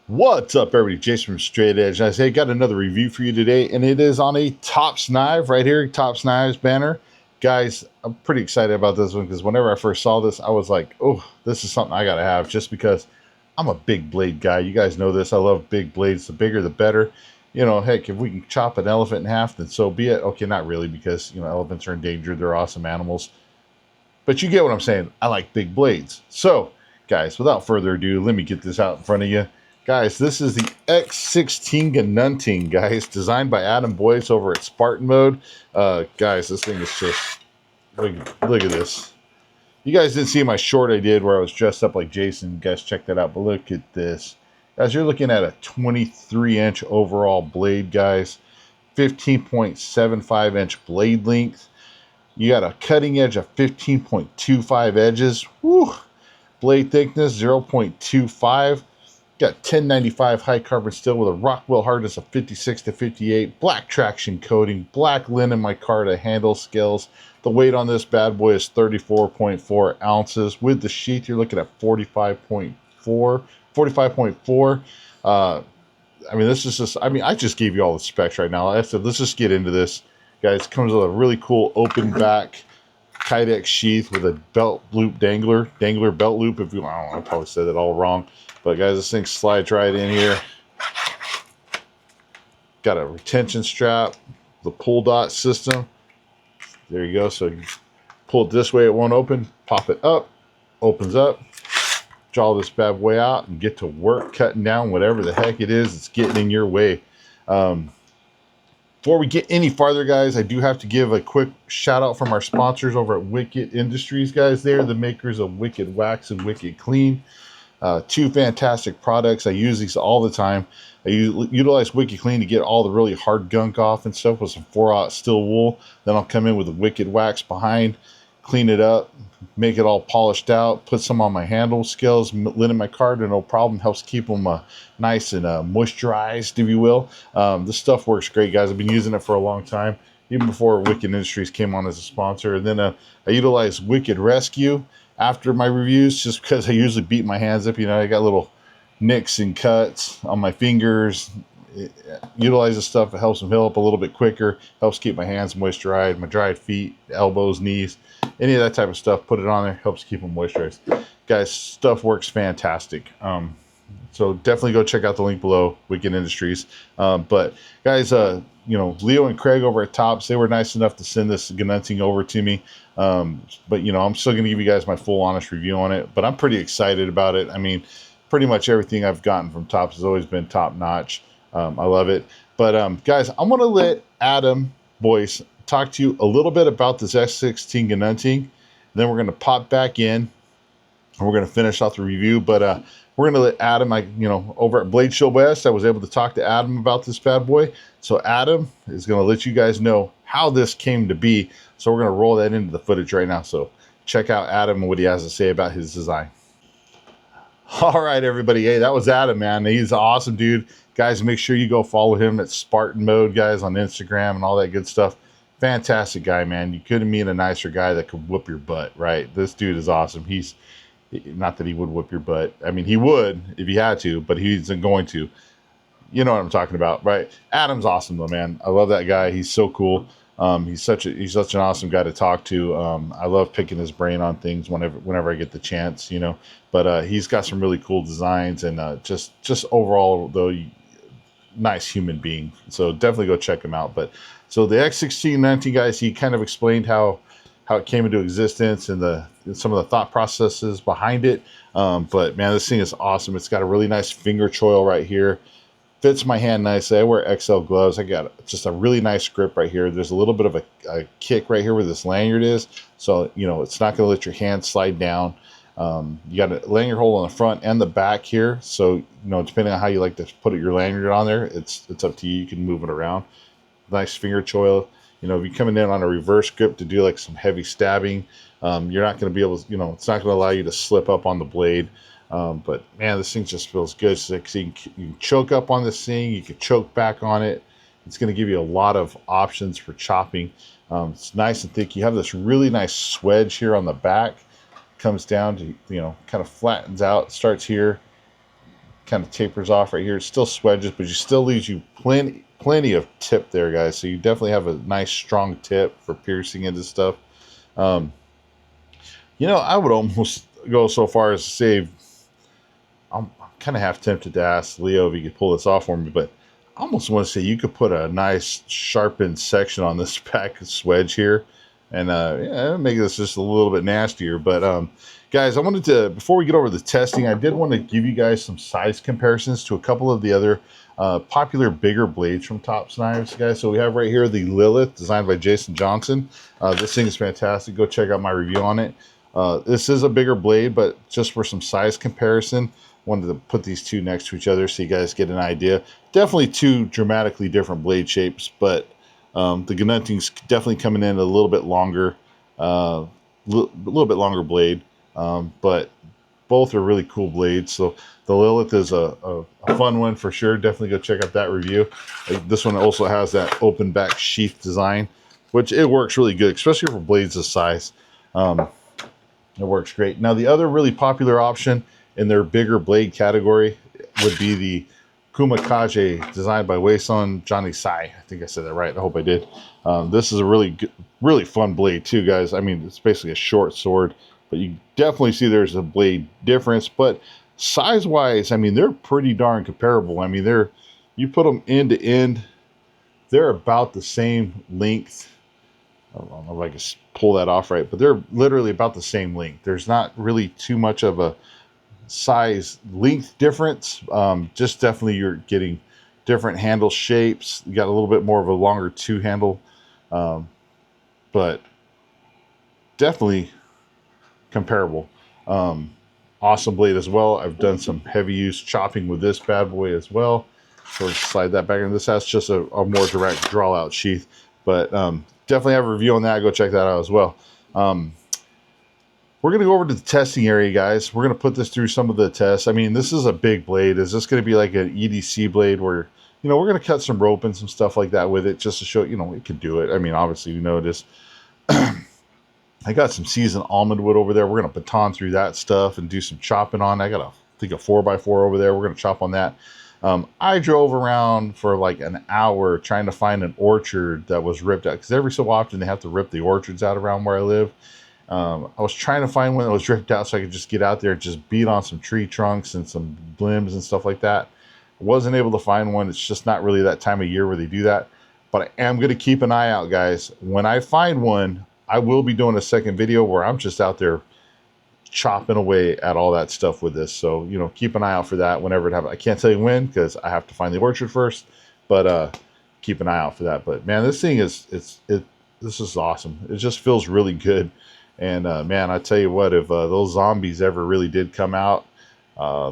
What's up, everybody? Jason from Straight Edge. I say, got another review for you today, and it is on a Tops knife right here, Tops knives banner. Guys, I'm pretty excited about this one because whenever I first saw this, I was like, oh, this is something I got to have just because I'm a big blade guy. You guys know this. I love big blades. The bigger, the better. You know, heck, if we can chop an elephant in half, then so be it. Okay, not really because, elephants are endangered. They're awesome animals. But you get what I'm saying. I like big blades. So, guys, without further ado, let me get this out in front of you. Guys, this is the X-16 Ginunting, guys, designed by Adam Boyce over at Spartan mode. Guys, this thing is just, look at this. You guys didn't see my short I did where I was dressed up like Jason. You guys check that out, but look at this. Guys, you're looking at a 23-inch overall blade, guys. 15.75-inch blade length. You got a cutting edge of 15.25 edges. Woo! Blade thickness 0.25. Got 1095 high carbon steel with a Rockwell hardness of 56 to 58. Black traction coating. Black linen micarta handle scales. The weight on this bad boy is 34.4 ounces. With the sheath, you're looking at 45.4. I mean, this is just, I just gave you all the specs right now. I said, let's just get into this. Guys, comes with a really cool open back Kydex sheath with a belt loop dangler belt loop. If you, I don't know, I probably said it all wrong, but guys, this thing slides right in here. Got a retention strap, the pull dot system. There you go. So you pull it this way, it won't open. Pop it up, opens up. Draw this bad boy out and get to work cutting down whatever the heck it is that's getting in your way. Before we get any farther, guys, I do have to give a quick shout out from our sponsors over at Wicked Industries, guys. They're the makers of Wicked Wax and Wicked Clean. Two fantastic products. I use these all the time. I utilize Wicked Clean to get all the really hard gunk off and stuff with some 4/0 steel wool. Then I'll come in with the Wicked Wax behind, clean it up, make it all polished out, put some on my handle scales, linen micarta, no problem. Helps keep them nice and moisturized, if you will. This stuff works great, guys. I've been using it for a long time, even before Wicked Industries came on as a sponsor. And then I utilize Wicked Rescue after my reviews, just because I usually beat my hands up. I got little nicks and cuts on my fingers. Utilize this stuff. It helps them heal up a little bit quicker. Helps keep my hands moisturized, my dried feet, elbows, knees, any of that type of stuff. Put it on there. Helps keep them moisturized. Guys, stuff works fantastic. So definitely go check out the link below, Wicked Industries. But guys, Leo and Craig over at Tops, they were nice enough to send this Ginunting over to me. But I'm still going to give you guys my full honest review on it. But I'm pretty excited about it. I mean, pretty much everything I've gotten from Tops has always been top notch. I love it. But guys, I'm going to let Adam Boyce talk to you a little bit about this X-16 Ginunting. Then we're going to pop back in and we're going to finish off the review. But we're going to let Adam, over at Blade Show West, I was able to talk to Adam about this bad boy. So Adam is going to let you guys know how this came to be. So we're going to roll that into the footage right now. So check out Adam and what he has to say about his design. All right, everybody. Hey, that was Adam, man. He's an awesome dude. Guys, make sure you go follow him at Spartan Mode, guys, on Instagram and all that good stuff. Fantastic guy, man. You couldn't meet a nicer guy that could whoop your butt, right? This dude is awesome. He's not that he would whoop your butt. I mean, he would if he had to, but he isn't going to. You know what I'm talking about, right? Adam's awesome, though, man. I love that guy. He's so cool. He's such an awesome guy to talk to. I love picking his brain on things whenever I get the chance, But he's got some really cool designs and just overall, though, nice human being. So definitely go check him out. But so the X-16 Ginunting, guys, he kind of explained how it came into existence and some of the thought processes behind it. But man, this thing is awesome. It's got a really nice finger choil right here. Fits my hand nicely. I wear XL gloves. I got just a really nice grip right here. There's a little bit of a kick right here where this lanyard is. So, it's not going to let your hand slide down. You got a lanyard hole on the front and the back here. So, depending on how you like to put your lanyard on there, it's up to you. You can move it around. Nice finger choil. If you're coming in on a reverse grip to do like some heavy stabbing, you're not going to be able to, it's not going to allow you to slip up on the blade. But man, this thing just feels good. So you can choke up on this thing. You can choke back on it. It's going to give you a lot of options for chopping. It's nice and thick. You have this really nice swedge here on the back. Comes down to, kind of flattens out, starts here, kind of tapers off right here. It still swedges, but it still leaves you plenty of tip there, guys. So you definitely have a nice strong tip for piercing into stuff. Um, I would almost go so far as to say, I'm kind of half tempted to ask Leo if he could pull this off for me, but I almost want to say you could put a nice sharpened section on this pack of swedge here, and make this just a little bit nastier. But guys, I wanted to, before we get over the testing, I did want to give you guys some size comparisons to a couple of the other popular bigger blades from Tops Knives, guys. So we have right here the Lilith, designed by Jason Johnson. This thing is fantastic. Go check out my review on it. This is a bigger blade, but just for some size comparison, wanted to put these two next to each other so you guys get an idea. Definitely two dramatically different blade shapes, but the Ginunting's definitely coming in a little bit longer, a little bit longer blade, but both are really cool blades. So the Lilith is a fun one for sure. Definitely go check out that review. This one also has that open back sheath design, which it works really good, especially for blades this size. It works great. Now, the other really popular option in their bigger blade category would be the Kumakaze, designed by Wei-Sun Johnny Sai. I think I said that right. I hope I did. This is a really fun blade too, guys. I mean, it's basically a short sword, but you definitely see there's a blade difference. But size-wise, I mean, they're pretty darn comparable. I mean, you put them end to end, they're about the same length. I don't know if I can pull that off right, but they're literally about the same length. There's not really too much of a size length difference. Just definitely you're getting different handle shapes. You got a little bit more of a longer two handle, but definitely comparable. Awesome blade as well. I've done some heavy use chopping with this bad boy as well. So slide that back in. This has just a more direct draw out sheath, but definitely have a review on that. Go check that out as well. We're going to go over to the testing area, guys. We're going to put this through some of the tests. I mean, this is a big blade. Is this going to be like an EDC blade where, we're going to cut some rope and some stuff like that with it just to show, it can do it. I mean, obviously, it is. I got some seasoned almond wood over there. We're going to baton through that stuff and do some chopping on. I got I think a 4x4 over there. We're going to chop on that. I drove around for like an hour trying to find an orchard that was ripped out, because every so often they have to rip the orchards out around where I live. I was trying to find one that was ripped out so I could just get out there and just beat on some tree trunks and some limbs and stuff like that. I wasn't able to find one. It's just not really that time of year where they do that. But I am going to keep an eye out, guys. When I find one, I will be doing a second video where I'm just out there chopping away at all that stuff with this. So, keep an eye out for that whenever it happens. I can't tell you when because I have to find the orchard first, but keep an eye out for that. But man, this thing this is awesome. It just feels really good. And man, I tell you what, if those zombies ever really did come out,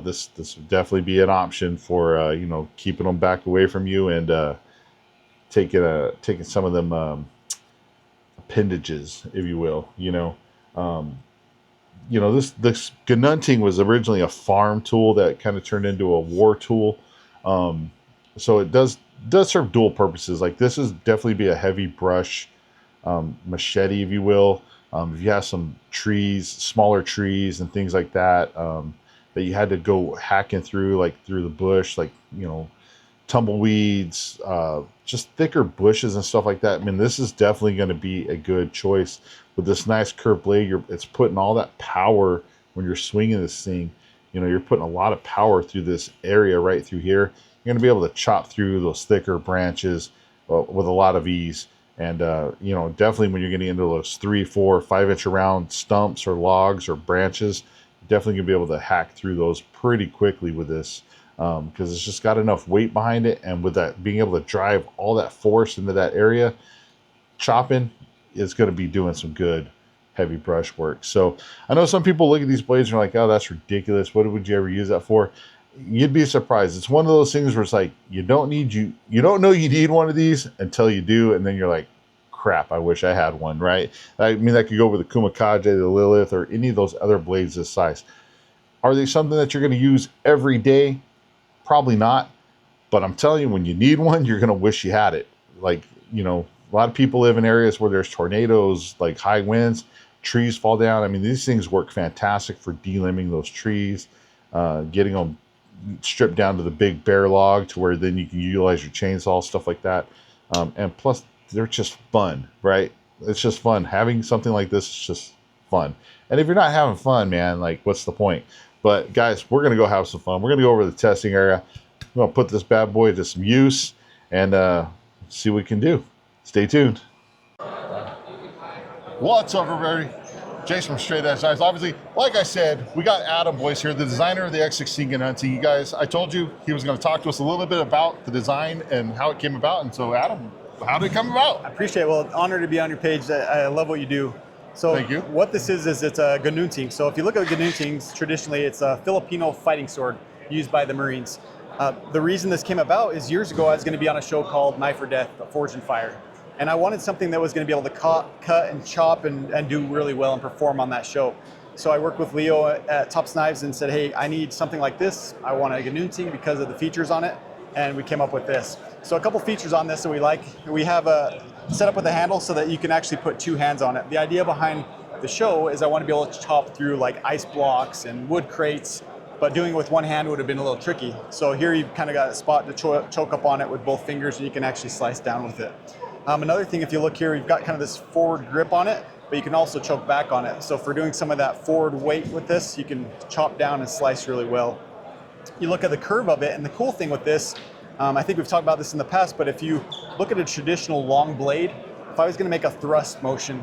this would definitely be an option for keeping them back away from you and taking some of them appendages, if you will. This Ginunting was originally a farm tool that kind of turned into a war tool. So it does serve dual purposes. Like, this is definitely be a heavy brush machete, if you will. If you have some trees, smaller trees and things like that, that you had to go hacking through, like through the bush, like, tumbleweeds, just thicker bushes and stuff like that. I mean, this is definitely going to be a good choice with this nice curved blade. It's putting all that power when you're swinging this thing. You're putting a lot of power through this area right through here. You're going to be able to chop through those thicker branches with a lot of ease. And, definitely when you're getting into those 3, 4, 5 inch around stumps or logs or branches, definitely going to be able to hack through those pretty quickly with this. Because it's just got enough weight behind it, and with that being able to drive all that force into that area, chopping is going to be doing some good heavy brush work. So I know some people look at these blades and are like, oh, that's ridiculous. What would you ever use that for? You'd be surprised. It's one of those things where it's like, you don't know you need one of these until you do, and then you're like, crap, I wish I had one, right? I mean, that could go with the Kumakaze, the Lilith, or any of those other blades this size. Are they something that you're going to use every day? Probably not, but I'm telling you, when you need one, you're going to wish you had it. Like, a lot of people live in areas where there's tornadoes, like high winds, trees fall down. I mean, these things work fantastic for delimbing those trees, getting them, stripped down to the big bare log to where then you can utilize your chainsaw, stuff like that. And plus, they're just fun, right? It's just fun. Having something like this is just fun. And if you're not having fun, man, like, what's the point? But guys, we're going to go have some fun. We're going to go over to the testing area. We're going to put this bad boy to some use and see what we can do. Stay tuned. What's up, everybody? Jason from Straight Edge Knives. Obviously, like I said, we got Adam Boyce here, the designer of the X-16 Ginunting. You guys, I told you he was going to talk to us a little bit about the design and how it came about. And so, Adam, how did it come about? I appreciate it. Well, honored to be on your page. I love what you do. So thank you. What this is it's a Ginunting. So if you look at Ginuntings, traditionally it's a Filipino fighting sword used by the Marines. The reason this came about is years ago I was going to be on a show called Knife or Death, Forge and Fire. And I wanted something that was going to be able to cut and chop and do really well and perform on that show. So I worked with Leo at Tops Knives and said, hey, I need something like this. I want a Ginunting because of the features on it. And we came up with this. So a couple features on this that we like. We have a setup with a handle so that you can actually put two hands on it. The idea behind the show is I want to be able to chop through like ice blocks and wood crates, but doing it with one hand would have been a little tricky. So here you've kind of got a spot to choke up on it with both fingers and you can actually slice down with it. Another thing, if you look here, you've got kind of this forward grip on it, but you can also choke back on it. So for doing some of that forward weight with this, you can chop down and slice really well. You look at the curve of it, and the cool thing with this, I think we've talked about this in the past, but if you look at a traditional long blade, if I was going to make a thrust motion,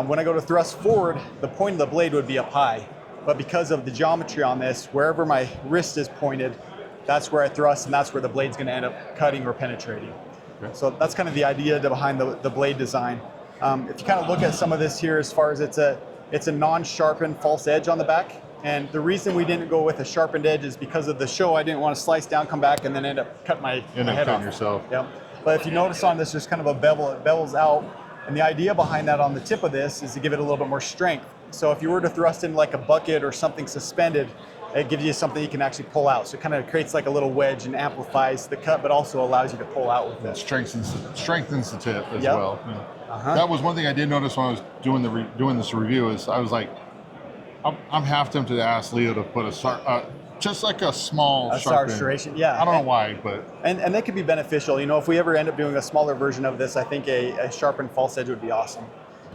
when I go to thrust forward, the point of the blade would be up high. But because of the geometry on this, wherever my wrist is pointed, that's where I thrust, and that's where the blade's going to end up cutting or penetrating. Okay. So that's kind of the idea behind the blade design. If you kind of look at some of this here, as far as it's a non-sharpened false edge on the back. And the reason we didn't go with a sharpened edge is because of the show. I didn't want to slice down, come back, and then end up cutting my head off. Yourself. Yep. But if you notice on this, there's kind of a bevel. It bevels out. And the idea behind that on the tip of this is to give it a little bit more strength. So if you were to thrust in like a bucket or something suspended, it gives you something you can actually pull out. So it kind of creates like a little wedge and amplifies the cut, but also allows you to pull out with it. Strengthens the tip as well. Yeah. Uh-huh. That was one thing I did notice when I was doing this review is I was like, I'm half tempted to ask Leo to put just like a small serration. Yeah. I don't know why, but and they could be beneficial. You know, if we ever end up doing a smaller version of this, I think a sharpened false edge would be awesome.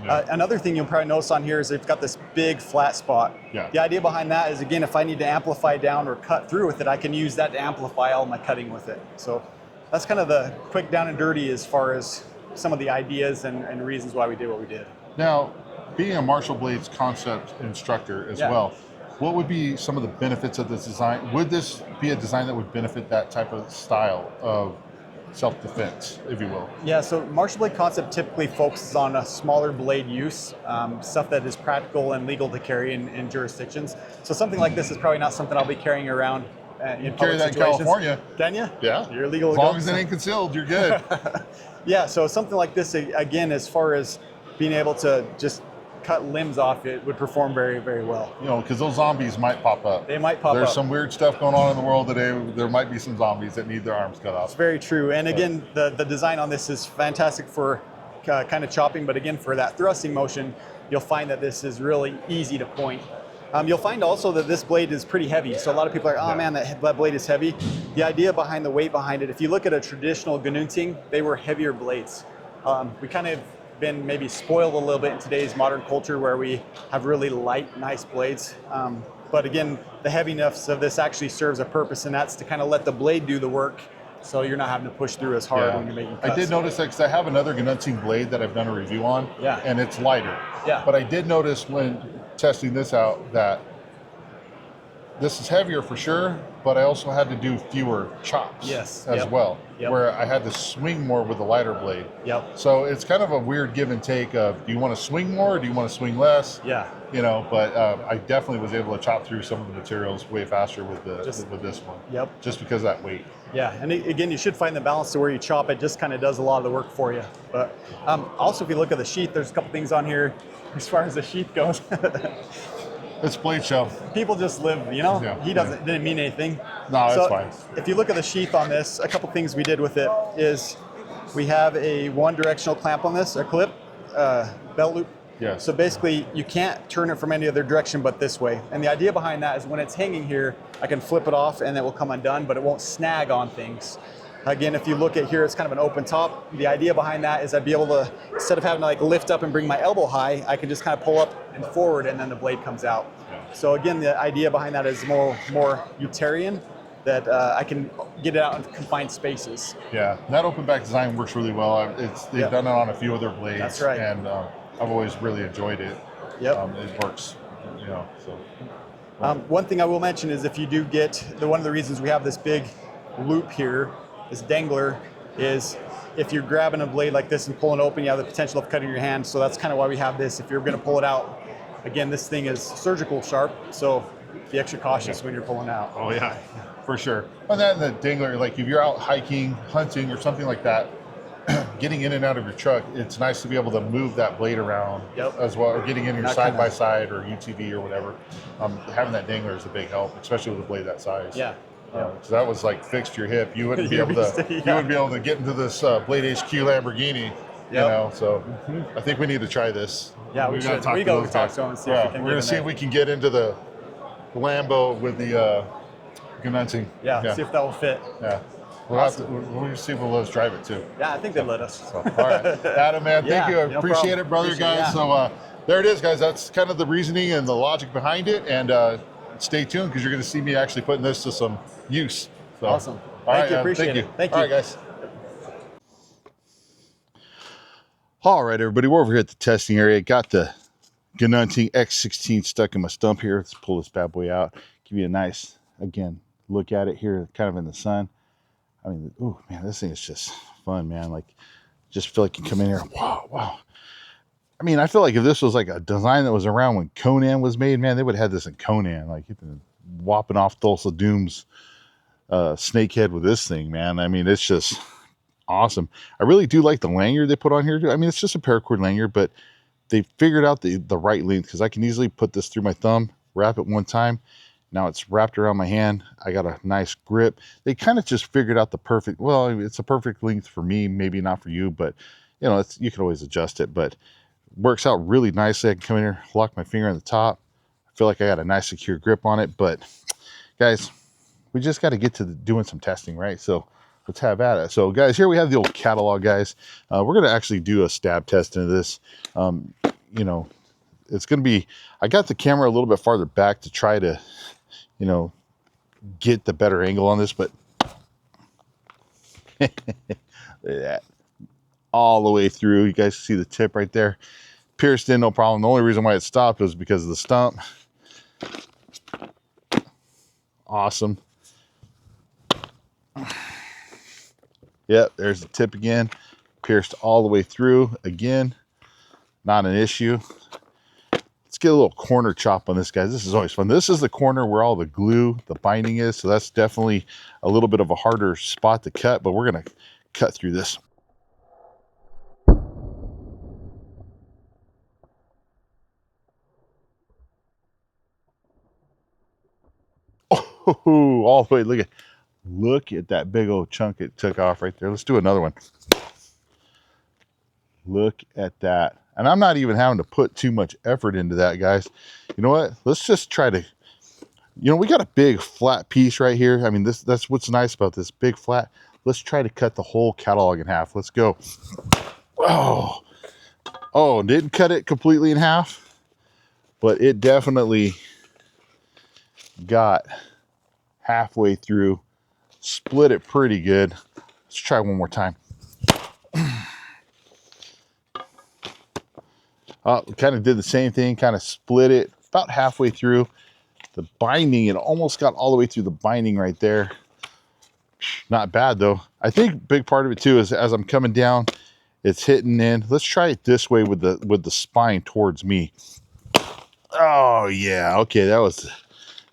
Yeah. Another thing you'll probably notice on here is it's got this big flat spot. Yeah. The idea behind that is, again, if I need to amplify down or cut through with it, I can use that to amplify all my cutting with it. So that's kind of the quick down and dirty as far as some of the ideas and reasons why we did what we did. Now, being a Martial Blades concept instructor as well, what would be some of the benefits of this design? Would this be a design that would benefit that type of style of self-defense, if you will? Yeah, so Martial Blade concept typically focuses on a smaller blade use, stuff that is practical and legal to carry in jurisdictions. So something like this is probably not something I'll be carrying around in public carry that situations. in California. Can you? Yeah. You're legal. As long as it ain't concealed, you're good. Yeah, so something like this, again, as far as being able to just cut limbs off, it would perform very, very well. You know, because those zombies might pop up. They might pop up. There's some weird stuff going on in the world today. There might be some zombies that need their arms cut off. It's very true. And again, the design on this is fantastic for kind of chopping, but again, for that thrusting motion, you'll find that this is really easy to point. You'll find also that this blade is pretty heavy. So a lot of people are like, oh man, that blade is heavy. The idea behind the weight behind it, if you look at a traditional Ginunting, they were heavier blades. We kind of been maybe spoiled a little bit in today's modern culture where we have really light, nice blades. But again, the heaviness of this actually serves a purpose, and that's to kind of let the blade do the work so you're not having to push through as hard when you're making cuts. I did notice that because I have another Ginunting blade that I've done a review on, and it's lighter. Yeah. But I did notice when testing this out that this is heavier for sure, but I also had to do fewer chops as well, where I had to swing more with the lighter blade. So it's kind of a weird give and take of, do you want to swing more or do you want to swing less? Yeah. You know, but I definitely was able to chop through some of the materials way faster with this one. Just because of that weight. Yeah, and again, you should find the balance to where you chop it just kind of does a lot of the work for you. But also, if you look at the sheath, there's a couple things on here as far as the sheath goes. It's blade show. People just live, you know? He didn't mean anything. No, that's fine. If you look at the sheath on this, a couple things we did with it is we have a one-directional clamp on this, a clip, belt loop Yeah. So basically, you can't turn it from any other direction but this way. And the idea behind that is when it's hanging here, I can flip it off and it will come undone, but it won't snag on things. Again, if you look at here, it's kind of an open top. The idea behind that is I'd be able to, instead of having to like lift up and bring my elbow high, I can just kind of pull up and forward and then the blade comes out. So again, the idea behind that is more utilitarian, that I can get it out in confined spaces. Yeah, that open back design works really well. They've done it on a few other blades. That's right. And I've always really enjoyed it. Yep. It works, you know, so. One thing I will mention is if you do get, one of the reasons we have this big loop here, this dangler, is if you're grabbing a blade like this and pulling it open, you have the potential of cutting your hand. So that's kind of why we have this. If you're going to pull it out, again, this thing is surgical sharp, so be extra cautious when you're pulling out. Oh yeah, for sure. And then the dangler, like if you're out hiking, hunting, or something like that, getting in and out of your truck, it's nice to be able to move that blade around as well, or getting in your side-by-side or UTV or whatever. Having that dangler is a big help, especially with a blade that size. Yeah. So that was like fixed to your hip. You wouldn't be able to. You wouldn't be able to get into this Blade HQ Lamborghini. You know, so I think we need to try this. Yeah, we should. We go talk to them and see if we can. We're gonna see if we can get into the Lambo with the Ginunting. Yeah, see if that will fit. Yeah. We'll see if we'll let us drive it too. Yeah, I think they'd let us. So, all right, Adam, man, thank you. I appreciate it, brother, guys. So there it is, guys. That's kind of the reasoning and the logic behind it. And stay tuned because you're going to see me actually putting this to some use. So, awesome. Thank you. Appreciate it. Thank you. All right, guys. All right, everybody. We're over here at the testing area. Got the Ginunting X-16 stuck in my stump here. Let's pull this bad boy out. Give you a nice, again, look at it here, kind of in the sun. I mean, oh man, this thing is just fun, man. Like, just feel like you come in here, wow. I mean, I feel like if this was like a design that was around when Conan was made, man, they would have had this in Conan. Like, you've been whopping off Thulsa Doom's snakehead with this thing, man. I mean, it's just awesome. I really do like the lanyard they put on here, too. I mean, it's just a paracord lanyard, but they figured out the right length because I can easily put this through my thumb, wrap it one time. Now it's wrapped around my hand. I got a nice grip. They kind of just figured out the perfect, well, it's a perfect length for me, maybe not for you, but you know, you can always adjust it, but works out really nicely. I can come in here, lock my finger on the top. I feel like I got a nice secure grip on it, but guys, we just got to get to doing some testing, right? So let's have at it. So guys, here we have the old catalog, guys. We're going to actually do a stab test into this. You know, it's going to be, I got the camera a little bit farther back to try to, you know, get the better angle on this, but look at that. All the way through. You guys see the tip right there. Pierced in, no problem. The only reason why it stopped was because of the stump. Awesome. Yep, there's the tip again. Pierced all the way through. Again, not an issue. Let's get a little corner chop on this, guys. This is always fun. This is the corner where all the glue, the binding is. So that's definitely a little bit of a harder spot to cut, but we're going to cut through this. Oh, all the way. Look at that big old chunk it took off right there. Let's do another one. Look at that. And I'm not even having to put too much effort into that, guys. You know what? Let's just try to, you know, we got a big flat piece right here. I mean, that's what's nice about this big flat. Let's try to cut the whole catalog in half. Let's go. Oh, didn't cut it completely in half, but it definitely got halfway through. Split it pretty good. Let's try one more time. Kind of did the same thing, kind of split it about halfway through. The binding, it almost got all the way through the binding right there. Not bad though. I think big part of it too is as I'm coming down, it's hitting in. Let's try it this way with the spine towards me. Oh yeah, okay, that was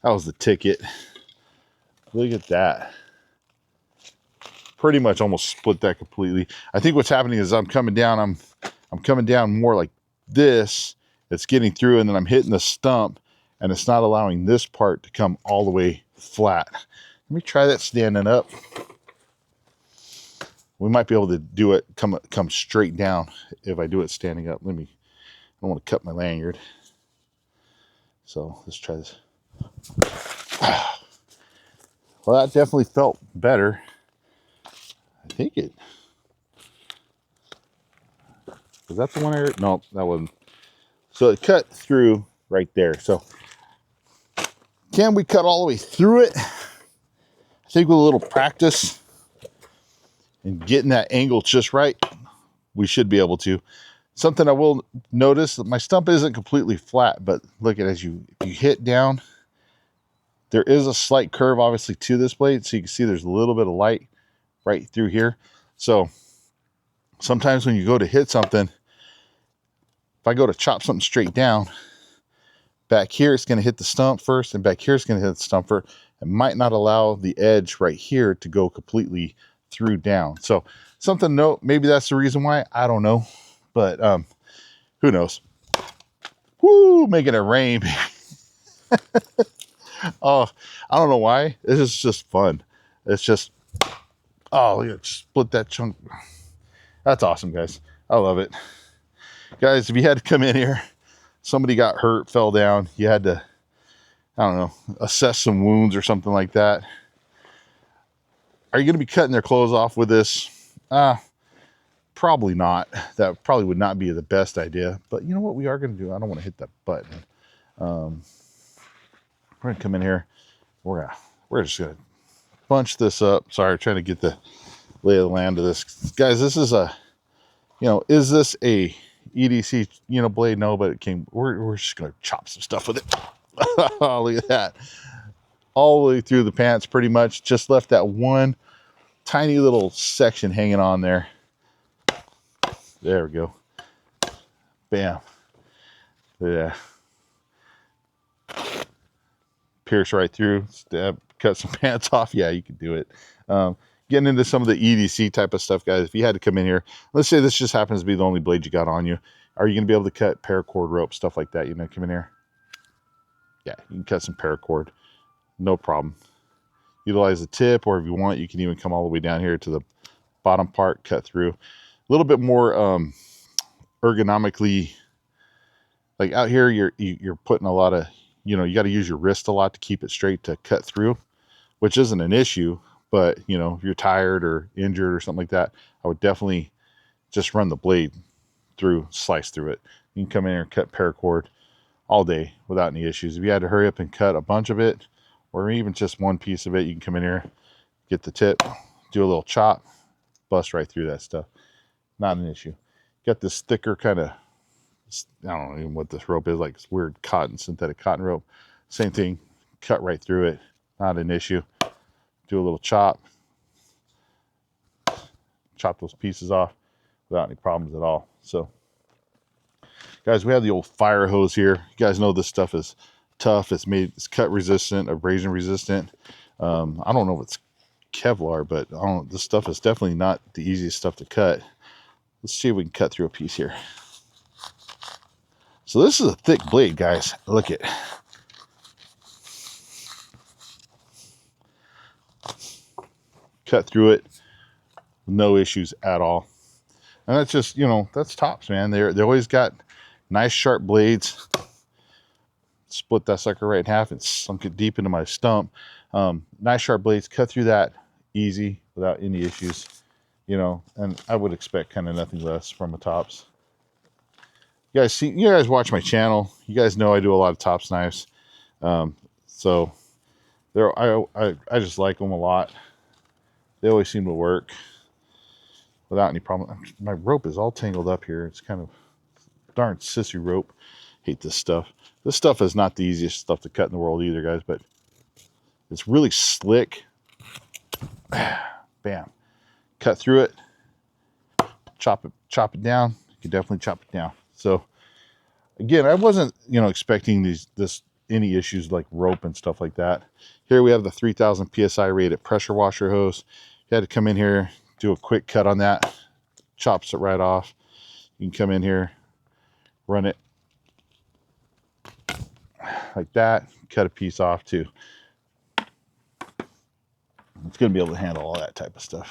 the ticket. Look at that. Pretty much almost split that completely. I think what's happening is I'm coming down, I'm coming down more like this. It's getting through, and then I'm hitting the stump, and it's not allowing this part to come all the way flat. Let me try that standing up. We might be able to do it come straight down if I do it standing up. I'm don't want to cut my lanyard. So let's try this. Well, that definitely felt better. I think it. Was that the one I... No, that wasn't. So it cut through right there. So can we cut all the way through it? I think with a little practice and getting that angle just right, we should be able to. Something I will notice, that my stump isn't completely flat, but look at, as you hit down, there is a slight curve obviously to this blade. So you can see there's a little bit of light right through here. So sometimes when you go to hit something, if I go to chop something straight down, back here it's going to hit the stump first, and back here it's going to hit the stump first. It might not allow the edge right here to go completely through down. So something to note. Maybe that's the reason why. I don't know, but who knows? Woo, making it rain. Oh, I don't know why. This is just fun. It's just, oh, yeah, split that chunk. That's awesome, guys. I love it. Guys, if you had to come in here, somebody got hurt, fell down, you had to, I don't know, assess some wounds or something like that. Are you going to be cutting their clothes off with this? Probably not. That probably would not be the best idea. But you know what we are going to do? I don't want to hit that button. We're going to come in here. We're just going to bunch this up. Sorry, I'm trying to get the lay of the land of this. Guys, this is a, is this a EDC, blade? No, but it came, we're just going to chop some stuff with it. Look at that. All the way through the pants, pretty much. Just left that one tiny little section hanging on there. There we go. Bam. Yeah. Pierce right through. Stab. Cut some pants off. Yeah, you can do it. Getting into some of the EDC type of stuff, guys. If you had to come in here, let's say this just happens to be the only blade you got on you. Are you going to be able to cut paracord rope, stuff like that? Come in here. Yeah, you can cut some paracord. No problem. Utilize the tip, or if you want, you can even come all the way down here to the bottom part, cut through. A little bit more ergonomically, like out here, you're putting a lot of, you got to use your wrist a lot to keep it straight to cut through, which isn't an issue. But, if you're tired or injured or something like that, I would definitely just run the blade through, slice through it. You can come in here and cut paracord all day without any issues. If you had to hurry up and cut a bunch of it, or even just one piece of it, you can come in here, get the tip, do a little chop, bust right through that stuff. Not an issue. Got this thicker kind of, I don't know even what this rope is, like this weird cotton, synthetic cotton rope. Same thing, cut right through it. Not an issue. Do a little chop. Chop those pieces off without any problems at all. So, guys, we have the old fire hose here. You guys know this stuff is tough. It's cut resistant, abrasion resistant. I don't know if it's Kevlar, but this stuff is definitely not the easiest stuff to cut. Let's see if we can cut through a piece here. So this is a thick blade, guys. Look at it. Cut through it, no issues at all. And that's just, that's tops, man. They always got nice sharp blades. Split that sucker right in half and sunk it deep into my stump. Nice sharp blades, cut through that easy without any issues, and I would expect kind of nothing less from a tops. You guys watch my channel. You guys know I do a lot of tops knives. So I just like them a lot. They always seem to work without any problem. My rope is all tangled up here. It's kind of darn sissy rope. Hate this stuff. This stuff is not the easiest stuff to cut in the world either, guys, but it's really slick. Bam. Cut through it. Chop it down. You can definitely chop it down. So again, I wasn't, expecting any issues like rope and stuff like that. Here we have the 3000 PSI rated pressure washer hose. You had to come in here, do a quick cut on that, chops it right off. You can come in here, run it like that, cut a piece off too. It's going to be able to handle all that type of stuff.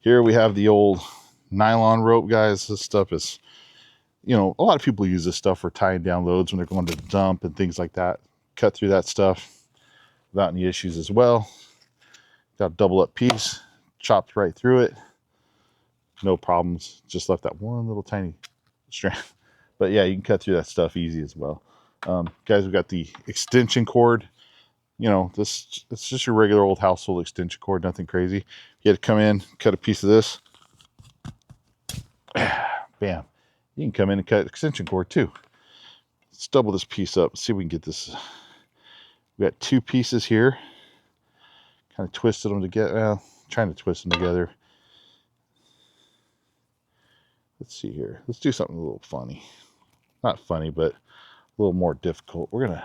Here we have the old nylon rope, guys. This You know, a lot of people use this stuff for tying down loads when they're going to dump and things like that. Cut through that stuff without any issues as well. Got a double up piece, chopped right through it. No problems. Just left that one little tiny strand. But yeah, you can cut through that stuff easy as well. Guys, we've got the extension cord. You know, it's just your regular old household extension cord, nothing crazy. You had to come in, cut a piece of this. Bam. You can come in and cut extension cord too. Let's double this piece up. See if we can get this. We got 2 pieces here. Kind of twisted them together. Well, trying to twist them together. Let's see here. Let's do something a little funny. Not funny, but a little more difficult. We're going to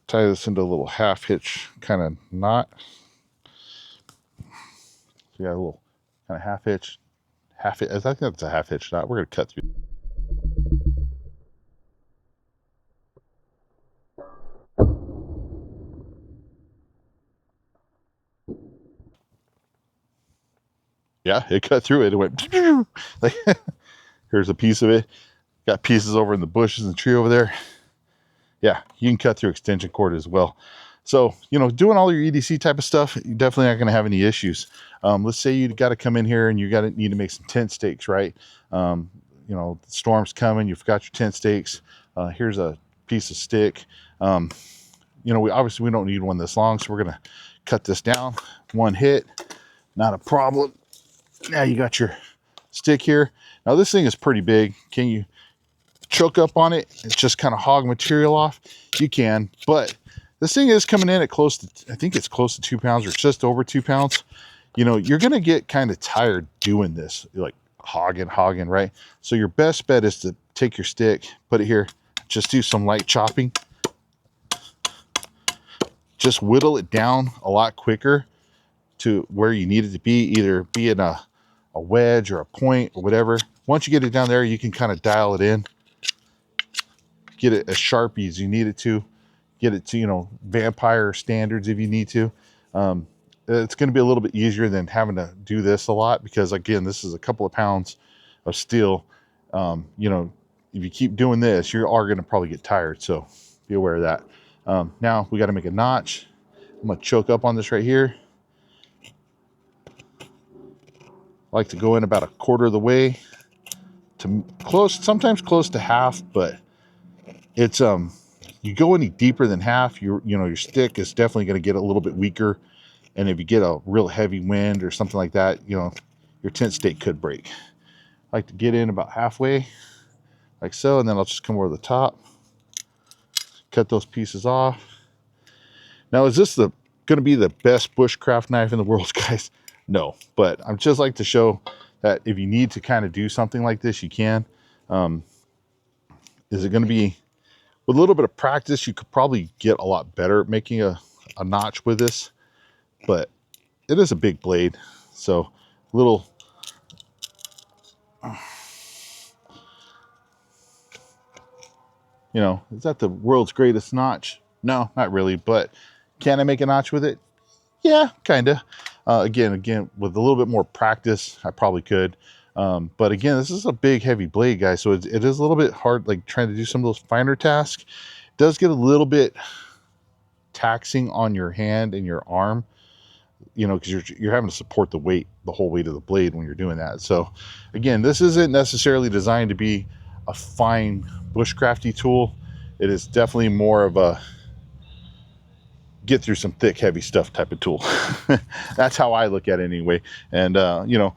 tie this into a little half hitch kind of knot. So we got a little kind of half hitch. I think that's a half hitch knot. We're going to cut through. Yeah, it cut through it. It went like, here's a piece of it. Got pieces over in the bushes and the tree over there. Yeah, you can cut through extension cord as well. So, you know, doing all your EDC type of stuff, you're definitely not going to have any issues. Let's say you got to come in here and you need to make some tent stakes, right? You know, the storm's coming. You forgot your tent stakes. Here's a piece of stick. You know, we don't need one this long, so we're going to cut this down. One hit, not a problem. Now you got your stick here. Now this thing is pretty big. Can you choke up on it and just kind of hog material off? You can, but this thing is coming in at close to, I think it's close to 2 pounds or just over 2 pounds. You know, you're going to get kind of tired doing this, like hogging, right? So your best bet is to take your stick, put it here, just do some light chopping. Just whittle it down a lot quicker to where you need it to be, either be in a wedge or a point or whatever. Once you get it down there, you can kind of dial it in, get it as sharp as you need it to, get it to, you know, vampire standards if you need to. It's going to be a little bit easier than having to do this a lot, because again, this is a couple of pounds of steel. You know, if you keep doing this, you are going to probably get tired, so be aware of that. Now we got to make a notch. I'm going to choke up on this right here. I like to go in about 1/4 of the way to sometimes close to half, but it's you go any deeper than half, you know, your stick is definitely going to get a little bit weaker, and if you get a real heavy wind or something like that, you know, your tent stake could break. I like to get in about halfway, like so, and then I'll just come over the top, cut those pieces off. Now, is this going to be the best bushcraft knife in the world, guys? No, but I'm just like to show that if you need to kind of do something like this, you can. Is it going to be, with a little bit of practice, you could probably get a lot better at making a notch with this, but it is a big blade, so little, you know, is that the world's greatest notch? No, not really, but can I make a notch with it? Yeah, kind of. Again, with a little bit more practice, I probably could. But again, this is a big, heavy blade, guys, so it is a little bit hard, like trying to do some of those finer tasks. It does get a little bit taxing on your hand and your arm, you know, because you're having to support the whole weight of the blade when you're doing that. So again, this isn't necessarily designed to be a fine bushcrafty tool. It is definitely more of a get through some thick, heavy stuff type of tool. That's how I look at it anyway. And you know,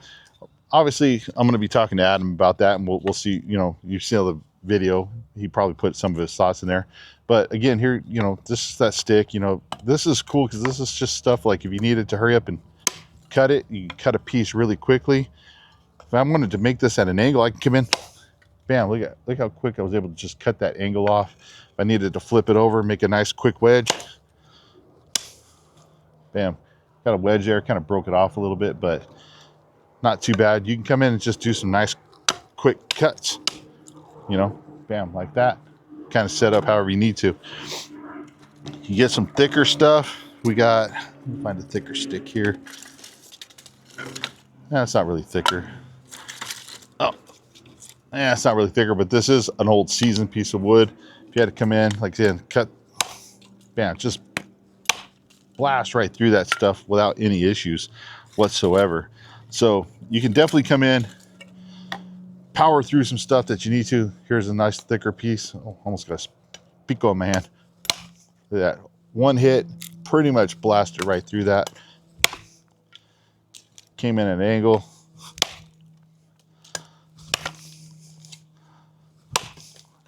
obviously I'm going to be talking to Adam about that, and we'll see. You know, you've seen the video, he probably put some of his thoughts in there. But again, here, you know, this is that stick. You know, this is cool because this is just stuff like if you needed to hurry up and cut it, you can cut a piece really quickly. If I wanted to make this at an angle, I can come in, bam, look how quick I was able to just cut that angle off. If I needed to flip it over, make a nice quick wedge, bam, got a wedge there, kind of broke it off a little bit, but not too bad. You can come in and just do some nice quick cuts, you know, bam, like that. Kind of set up however you need to. You get some thicker stuff. We got, let me find a thicker stick here. No, it's not really thicker. Oh, it's not really thicker, but this is an old seasoned piece of wood. If you had to come in, like I said, cut, bam, just blast right through that stuff without any issues whatsoever. So you can definitely come in, power through some stuff that you need to. Here's a nice thicker piece. Oh, almost got a pico in my hand. Look at that. One hit, pretty much blasted right through that. Came in at an angle.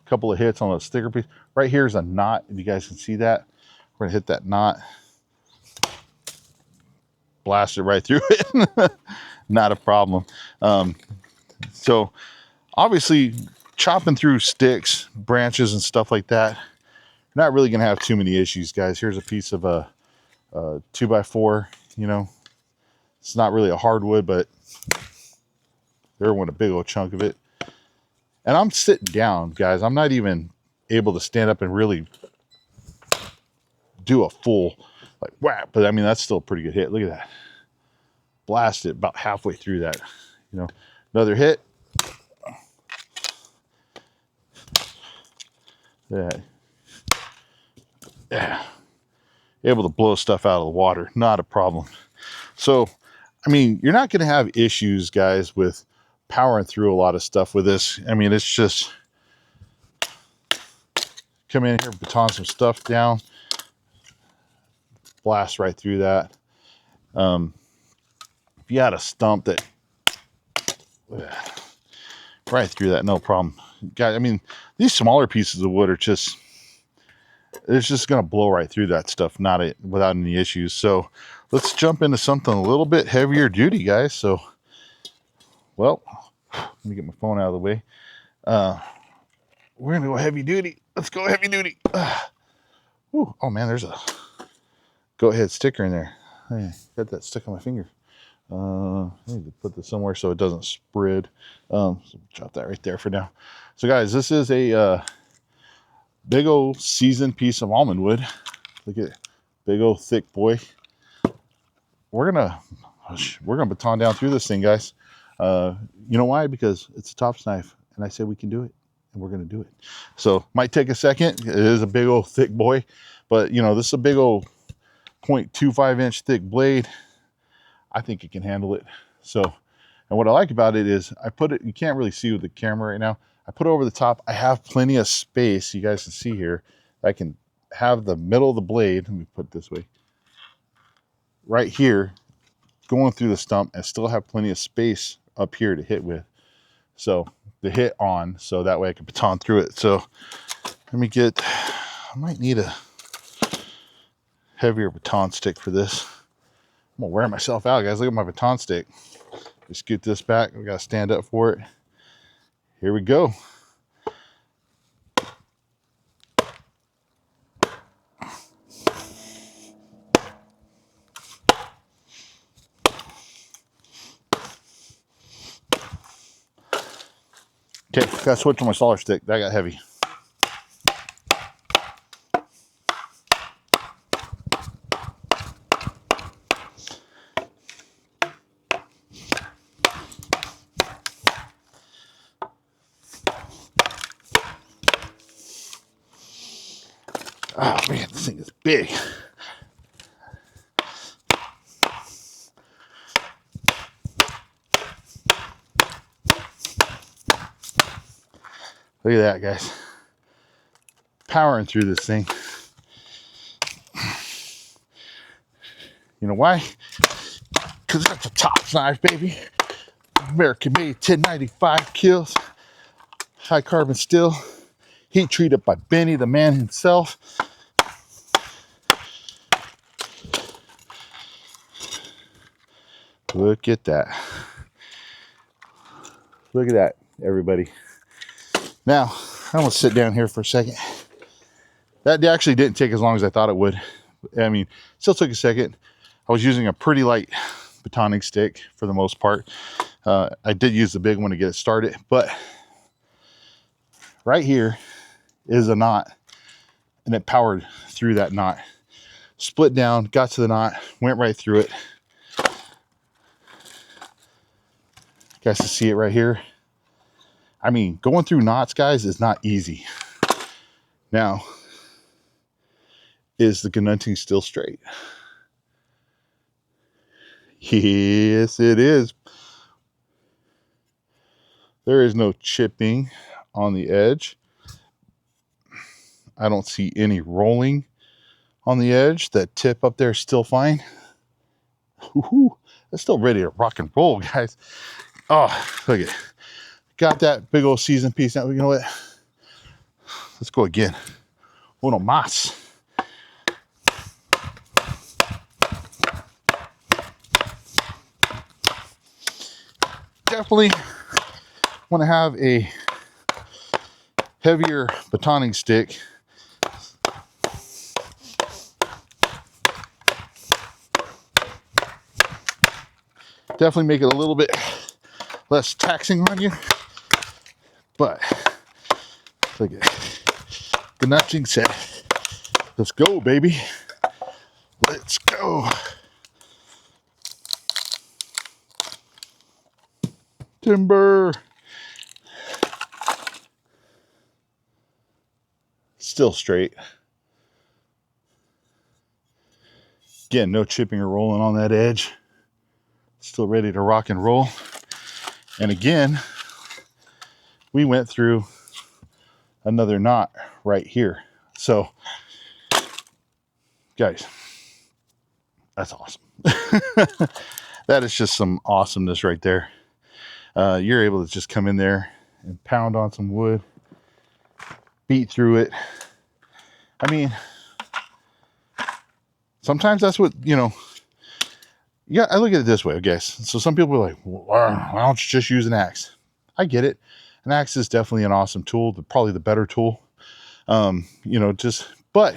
Couple of hits on the sticker piece. Right here is a knot. If you guys can see that, we're gonna hit that knot. Blast it right through it. Not a problem. So obviously chopping through sticks, branches and stuff like that, you're not really gonna have too many issues, guys. Here's a piece of a 2x4, you know, it's not really a hardwood, but there went a big old chunk of it. And I'm sitting down, guys. I'm not even able to stand up and really do a full like whap, but I mean that's still a pretty good hit. Look at that. Blasted about halfway through that. You know, another hit. Yeah. Able to blow stuff out of the water, not a problem. So, I mean, you're not going to have issues, guys, with powering through a lot of stuff with this. I mean, it's just come in here, baton some stuff down, blast right through that. If you had a stump that right through that, no problem. Guys, I mean, these smaller pieces of wood are just, it's just going to blow right through that stuff, without any issues. So let's jump into something a little bit heavier duty, guys. So, well, let me get my phone out of the way. We're going to go heavy duty. Let's go heavy duty. Oh man, there's a go ahead sticker in there. Hey, got that stuck on my finger. I need to put this somewhere so it doesn't spread. So drop that right there for now. So guys, this is a big old seasoned piece of almond wood. Look at it, big old thick boy. We're gonna baton down through this thing, guys. You know why? Because it's a tops knife, and I said we can do it, and we're gonna do it. So might take a second. It is a big old thick boy, but you know this is a big old 0.25 inch thick blade. I think it can handle it. So, and what I like about it is I put it. You can't really see with the camera right now. I put it over the top. I have plenty of space. You guys can see here. I can have the middle of the blade. Let me put it this way. Right here, going through the stump, and still have plenty of space up here to hit with. So the hit on, so that way I can baton through it. So let me get. I might need a heavier baton stick for this. I'm gonna wear myself out, guys. Look at my baton stick. Just scoot this back. We gotta stand up for it. Here we go. Okay, gotta switch to my smaller stick. That got heavy. Oh man, this thing is big. Look at that, guys. Powering through this thing. You know why? Because that's a tops knife, baby. American made 1095 kills. High carbon steel. Heat treated by Benny, the man himself. Look at that. Look at that, everybody. Now, I'm gonna sit down here for a second. That actually didn't take as long as I thought it would. I mean, still took a second. I was using a pretty light batoning stick for the most part. I did use the big one to get it started, but right here is a knot, and it powered through that knot. Split down, got to the knot, went right through it. You guys can see it right here. I mean, going through knots, guys, is not easy. Now, is the Ginunting still straight? Yes, it is. There is no chipping on the edge. I don't see any rolling on the edge. That tip up there is still fine. Woohoo! It's still ready to rock and roll, guys. Oh, look at it. Got that big old season piece. Now, you know what? Let's go again. Uno más. Definitely want to have a heavier batoning stick. Definitely make it a little bit less taxing on you. But look at Ginunting said, let's go, baby. Let's go. Timber. Still straight. Again, no chipping or rolling on that edge. Still ready to rock and roll. And again, we went through another knot right here. So, guys, that's awesome. That is just some awesomeness right there. You're able to just come in there and pound on some wood, beat through it. I mean, sometimes that's what, you know, yeah, I look at it this way, I guess. So some people are like, well, why don't you just use an axe? I get it. An axe is definitely an awesome tool, probably the better tool. You know, but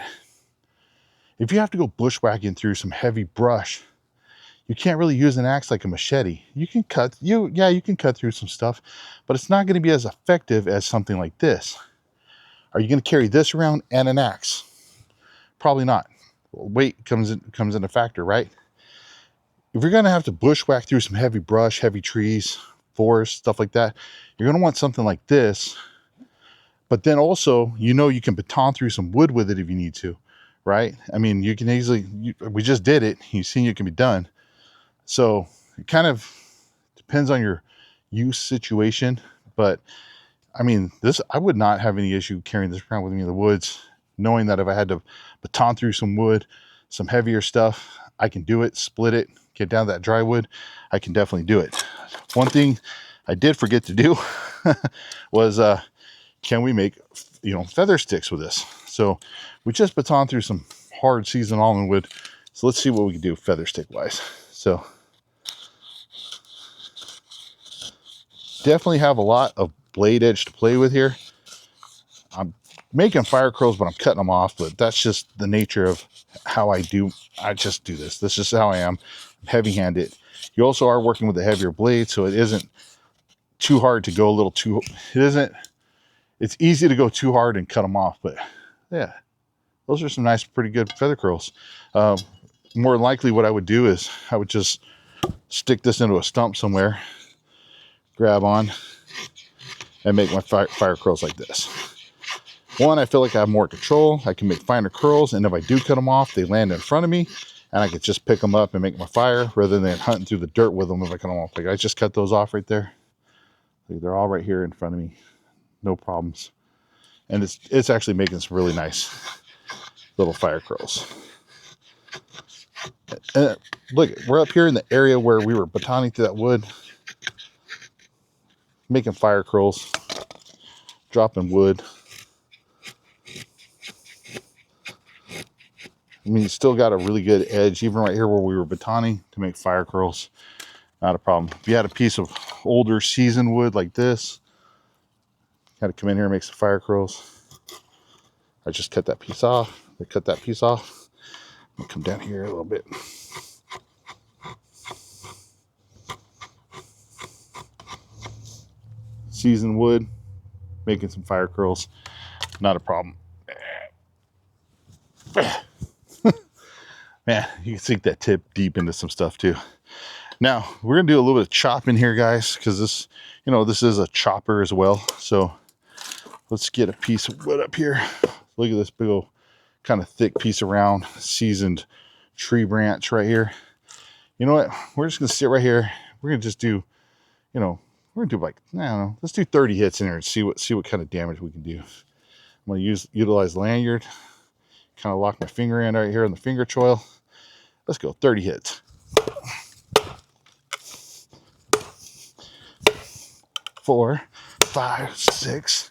if you have to go bushwhacking through some heavy brush, you can't really use an axe like a machete. You can cut, you can cut through some stuff, but it's not going to be as effective as something like this. Are you going to carry this around and an axe? Probably not. Weight comes in a factor, right? If you're going to have to bushwhack through some heavy brush, heavy trees, forest, stuff like that, you're going to want something like this. But then also, you know, you can baton through some wood with it if you need to, right? I mean, you can easily, we just did it. You've seen it can be done. So it kind of depends on your use situation. But I mean, I would not have any issue carrying this around with me in the woods, knowing that if I had to baton through some wood, some heavier stuff, I can do it, split it, get down that dry wood. I can definitely do it. One thing I did forget to do was, can we make, you know, feather sticks with this? So we just baton through some hard seasoned almond wood. So let's see what we can do feather stick wise. So definitely have a lot of blade edge to play with here. I'm making fire curls, but I'm cutting them off, but that's just the nature of how I just do this. This is how I am. I'm heavy-handed. You also are working with a heavier blade, so it isn't too hard to go a little too, it's easy to go too hard and cut them off, but yeah, those are some nice, pretty good feather curls. More likely what I would do is I would just stick this into a stump somewhere, grab on, and make my fire curls like this. One, I feel like I have more control. I can make finer curls, and if I do cut them off, they land in front of me, and I could just pick them up and make my fire rather than hunting through the dirt with them if I cut them off. Like, I just cut those off right there. Like, they're all right here in front of me. No problems. And it's actually making some really nice little fire curls. And look, we're up here in the area where we were batoning through that wood, making fire curls, dropping wood. I mean, it's still got a really good edge, even right here where we were batoning to make fire curls. Not a problem. If you had a piece of older seasoned wood like this, had to come in here and make some fire curls. I just cut that piece off. I cut that piece off. I'll come down here a little bit. Seasoned wood, making some fire curls. Not a problem. Man, you can sink that tip deep into some stuff too. Now we're gonna do a little bit of chopping here, guys, because this, you know, this is a chopper as well. So let's get a piece of wood up here. Look at this big old kind of thick piece of round seasoned tree branch right here. You know what? We're just gonna sit right here. We're gonna just do, you know, we're gonna do like, I don't know, let's do 30 hits in there and see what kind of damage we can do. I'm gonna utilize lanyard, kind of lock my finger in right here on the finger choil. Let's go 30 hits. 4, 5, 6,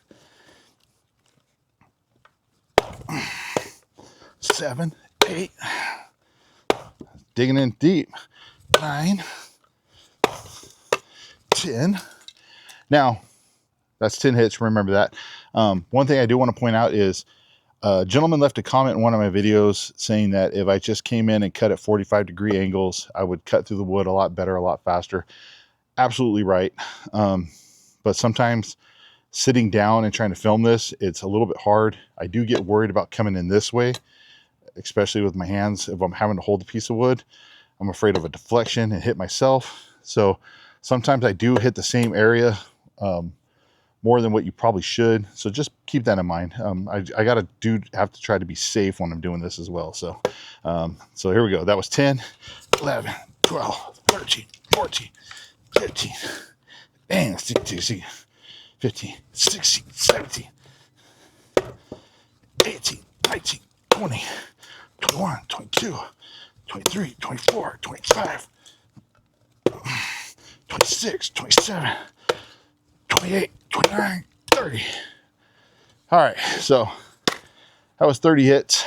7, 8. Digging in deep. 9, 10. Now, that's 10 hits. Remember that. One thing I do want to point out is a gentleman left a comment in one of my videos saying that if I just came in and cut at 45-degree angles, I would cut through the wood a lot better, a lot faster. Absolutely right. But sometimes sitting down and trying to film this, it's a little bit hard. I do get worried about coming in this way, especially with my hands. If I'm having to hold a piece of wood, I'm afraid of a deflection and hit myself. So sometimes I do hit the same area more than what you probably should. So just keep that in mind. I have to try to be safe when I'm doing this as well. So, so here we go. That was 10, 11, 12, 13, 14, 15, and 16, 15, 16, 17, 18, 19, 20, 21, 22, 23, 24, 25, 26, 27, 28, 29, 30. All right, so that was 30 hits.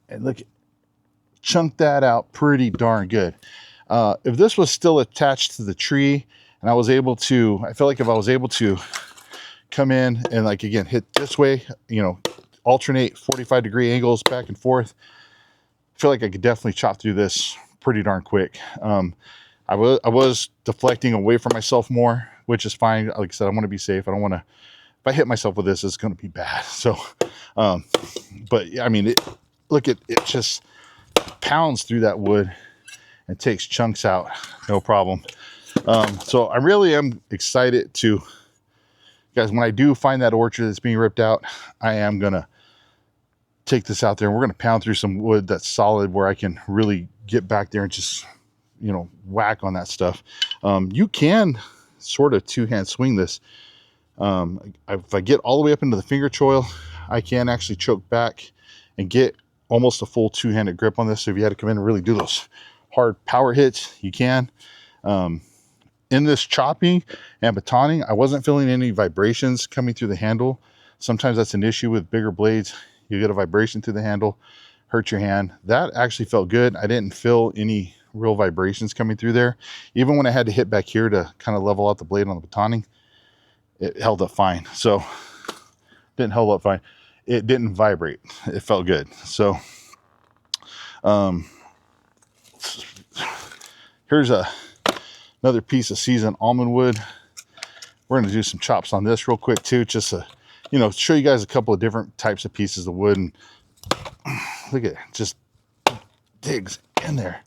And look, chunked that out pretty darn good. If this was still attached to the tree and I was able to, I feel like if I was able to come in and like, again, hit this way, you know, alternate 45-degree angles back and forth, I feel like I could definitely chop through this pretty darn quick. I was deflecting away from myself more, which is fine. Like I said, I want to be safe. I don't want to, if I hit myself with this, it's going to be bad. So, but I mean, look at it, just pounds through that wood and takes chunks out, no problem. So I really am excited to, guys, when I do find that orchard that's being ripped out, I am going to take this out there and we're going to pound through some wood that's solid where I can really get back there and just, you know, whack on that stuff. You can sort of two-hand swing this. If I get all the way up into the finger choil, I can actually choke back and get almost a full two-handed grip on this. So if you had to come in and really do those hard power hits, you can. In this chopping and batoning, I wasn't feeling any vibrations coming through the handle. Sometimes that's an issue with bigger blades. You get a vibration through the handle, hurt your hand. That actually felt good. I didn't feel any real vibrations coming through there. Even when I had to hit back here to kind of level out the blade on the batoning, it held up fine. So didn't hold up fine. It didn't vibrate. It felt good. So here's another piece of seasoned almond wood. We're going to do some chops on this real quick too, just to, you know, show you guys a couple of different types of pieces of wood. And look at it, just digs in there.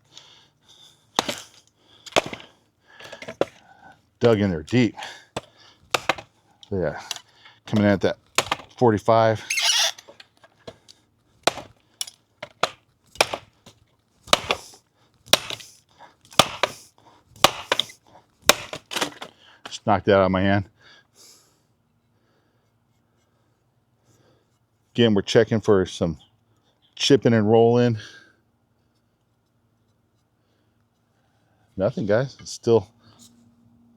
Dug in there deep. So yeah, coming in at that 45. Just knocked that out of my hand. Again, we're checking for some chipping and rolling. Nothing, guys. It's still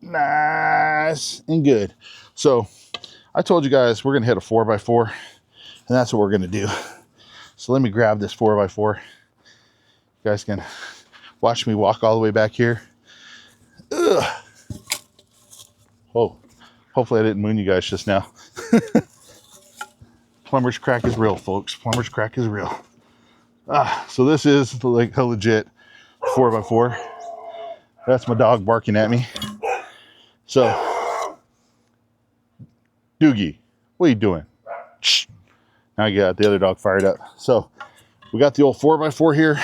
nice and good. So I told you guys we're gonna hit a 4x4, and that's what we're gonna do. So let me grab this 4x4. You guys can watch me walk all the way back here. Ugh. Oh, hopefully I didn't moon you guys just now. Plumber's crack is real, folks. Plumber's crack is real. So this is like a legit 4x4. That's my dog barking at me. So, Doogie, what are you doing? Shh. Now I got the other dog fired up. So we got the old 4x4 here.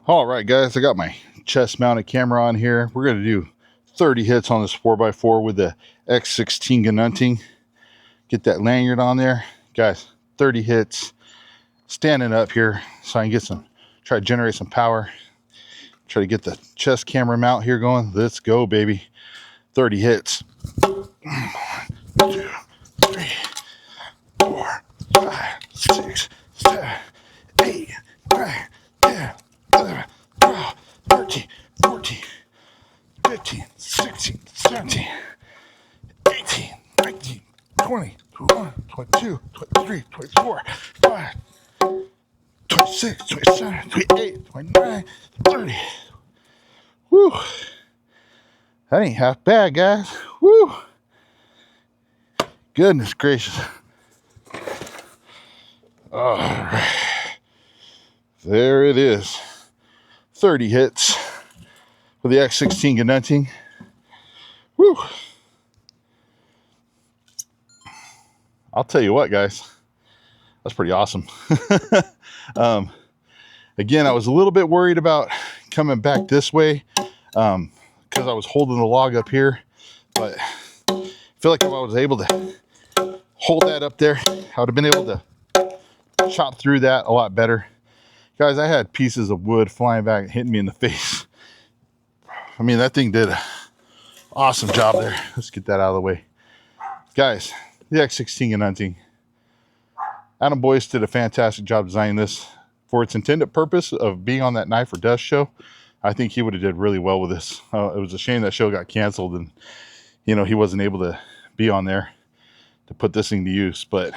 All right, guys, I got my chest mounted camera on here. We're going to do 30 hits on this 4x4 with the X-16 Ginunting. Get that lanyard on there. Guys, 30 hits. Standing up here so I can get some, try to generate some power. Try to get the chest camera mount here going. Let's go, baby. 30 hits. 1, 2, 3, 4, 5, 6, 7, 8, 9, 10, 11, 12, 13, 14, 15, 16, 17, 18, 19, 20, 21, 22, 23, 24, 25, 26, 27, 28, 29, 30. Whew. That ain't half bad, guys. Whew. Goodness gracious. All right. There it is. 30 hits with the X-16 Ginunting. Whew. I'll tell you what, guys. That's pretty awesome. Again, I was a little bit worried about coming back this way because I was holding the log up here, but I feel like if I was able to hold that up there, I would have been able to chop through that a lot better. Guys, I had pieces of wood flying back and hitting me in the face. I mean, that thing did an awesome job there. Let's get that out of the way. Guys, the X-16 Ginunting. Adam Boyce did a fantastic job designing this for its intended purpose of being on that Knife or Dust show. I think he would have did really well with this. It was a shame that show got canceled and, you know, he wasn't able to be on there to put this thing to use. But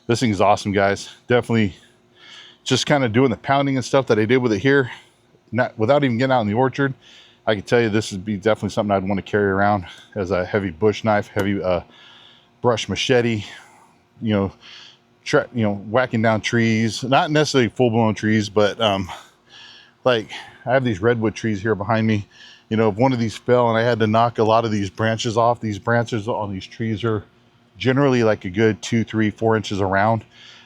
this thing is awesome, guys. Definitely just kind of doing the pounding and stuff that I did with it here, not without even getting out in the orchard. I can tell you this would be definitely something I'd want to carry around as a heavy bush knife, heavy brush machete, you know, whacking down trees, not necessarily full-blown trees, but like I have these redwood trees here behind me. You know, if one of these fell and I had to knock a lot of these branches off, these branches on these trees are generally like a good 2, 3, 4 inches around.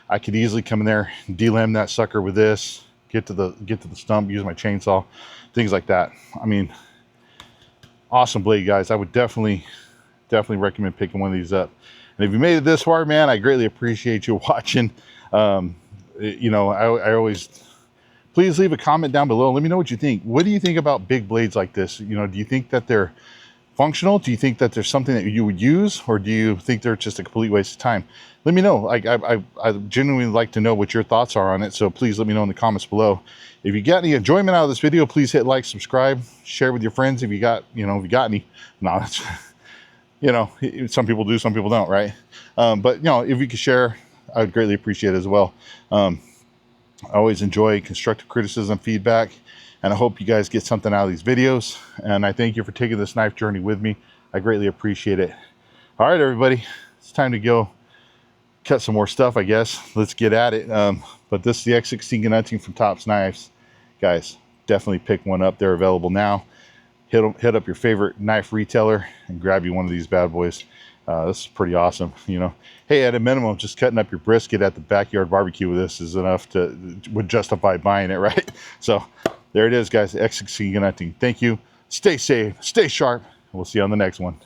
I could easily come in there and delimb that sucker with this, get to the stump, use my chainsaw, things like that. I mean, awesome blade, guys. I would definitely recommend picking one of these up. And if you made it this far, man, I greatly appreciate you watching. You know, I always, please leave a comment down below. Let me know what you think. What do you think about big blades like this? You know, do you think that they're functional? Do you think that there's something that you would use, or do you think they're just a complete waste of time? Let me know. Like, I genuinely like to know what your thoughts are on it. So please let me know in the comments below. If you got any enjoyment out of this video, please hit like, subscribe, share with your friends if you got, you know, if you got any. No, that's, you know, some people do, some people don't, right? But, you know, if you could share, I would greatly appreciate it as well. I always enjoy constructive criticism, feedback, and I hope you guys get something out of these videos. And I thank you for taking this knife journey with me. I greatly appreciate it. All right, everybody, it's time to go cut some more stuff, I guess. Let's get at it. But this is the X-16 Ginunting from Tops Knives. Guys, definitely pick one up. They're available now. Hit up your favorite knife retailer and grab you one of these bad boys. This is pretty awesome, you know. Hey, at a minimum, just cutting up your brisket at the backyard barbecue with this is enough would justify buying it, right? So there it is, guys. X-16 Ginunting. Thank you. Stay safe, stay sharp. We'll see you on the next one.